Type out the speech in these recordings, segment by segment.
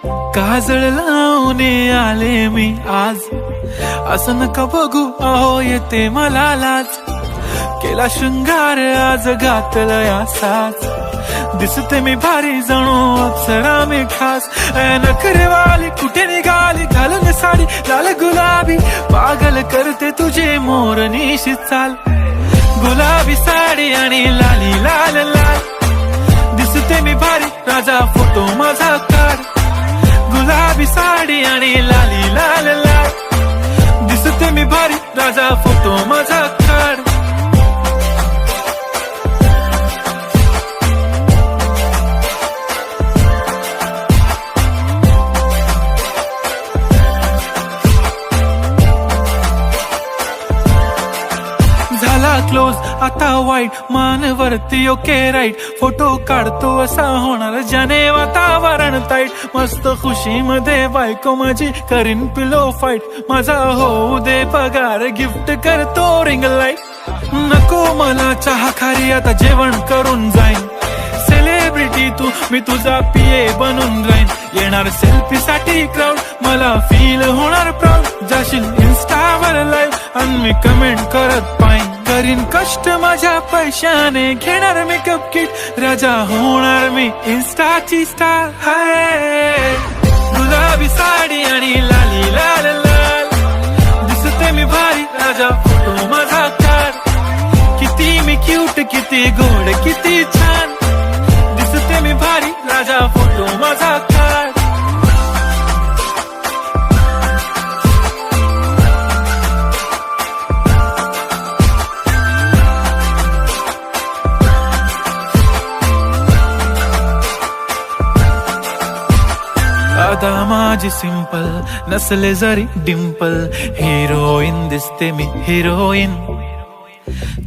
काजळ लावून आले मी आज, असं नका बघू अहो येते मला लाज. केला शृंगार आज घातला असाच, दिसते मी भारी जणू अप्सरा मी खास. नखरेवाली कुठे निघाली घालून साडी लाल गुलाबी, पागल करते तुझे मोरनीशी चाल. गुलाबी साडी आणि लाली लाल लाल, दिसते मी भारी राजा फोटो माझा काढ. गुलाबी साडी आणि लाली लाल लाल, दिसते मी भारी राजा फोटो माझा काढ. झाला क्लोज आता वाईट, मानवरती ओके राईट. फोटो काढतो असा होणार ज्याने वातावरण ताईट. मस्त खुशी मध्ये बायको माझी करीन पिलो फाईट. माझा होऊ दे पगार गिफ्ट करतो रिंग लाईट. नको मला चहा खारी आता जेवण करून जाईन. सेलिब्रिटी तू मी तुझा पिये बनून राहीन. येणार सेल्फी साठी क्राऊड मला फील होणार प्राऊड. जाशील इन्स्टावर लाईव्ह आणि मी कमेंट करत पाईन. करीन कष्ट माझ्या पैशाने घेणार मेकअप किट. राजा होणार मी इन्स्टाची स्टार. हाय गुलाबी साडी आणि लाली लाल लाल, दिसते मी भारी राजा फोटो माझा काढ. किती मी क्यूट किती गोड किती छान, दिसते मी भारी राजा फोटो माझा काढ. आता माझी सिंपल नसले जरी डिंपल, हिरोईन दिसते मी हिरोईन.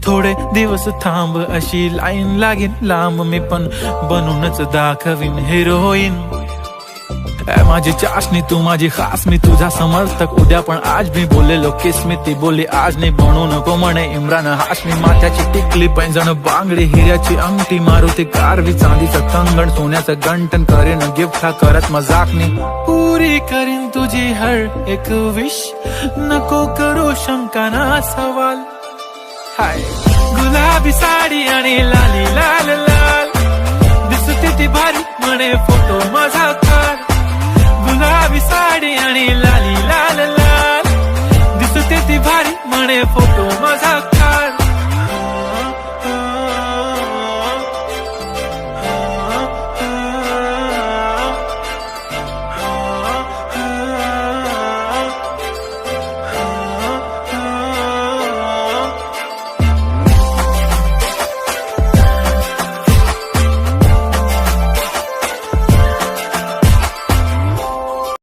थोडे दिवस थांब अशी लाईन लागेल लांब, मी पण बनूनच दाखवीन हिरोईन. माझी चाशनी तू माझी खास, मी तुझा समर्थक उद्या पण आज मी बोलेलो किस मी ती बोली आज नाही. बनू नको म्हणे इम्रान हाशमी. माथ्याची टिकली पैंजण बांगडी हिऱ्याची अंगठी, मारुती कारवी चांदीचं कंगण सोन्याचं गंटन. करेन गिफ्ट हा करत मजाकनी, पुरी करीन तुझी हर एक विश. नको करू शंका ना सवाल. हाय गुलाबी साडी आणि लाली लाल लाल, दिसते ती भारी म्हणे फोटो माझा काढ.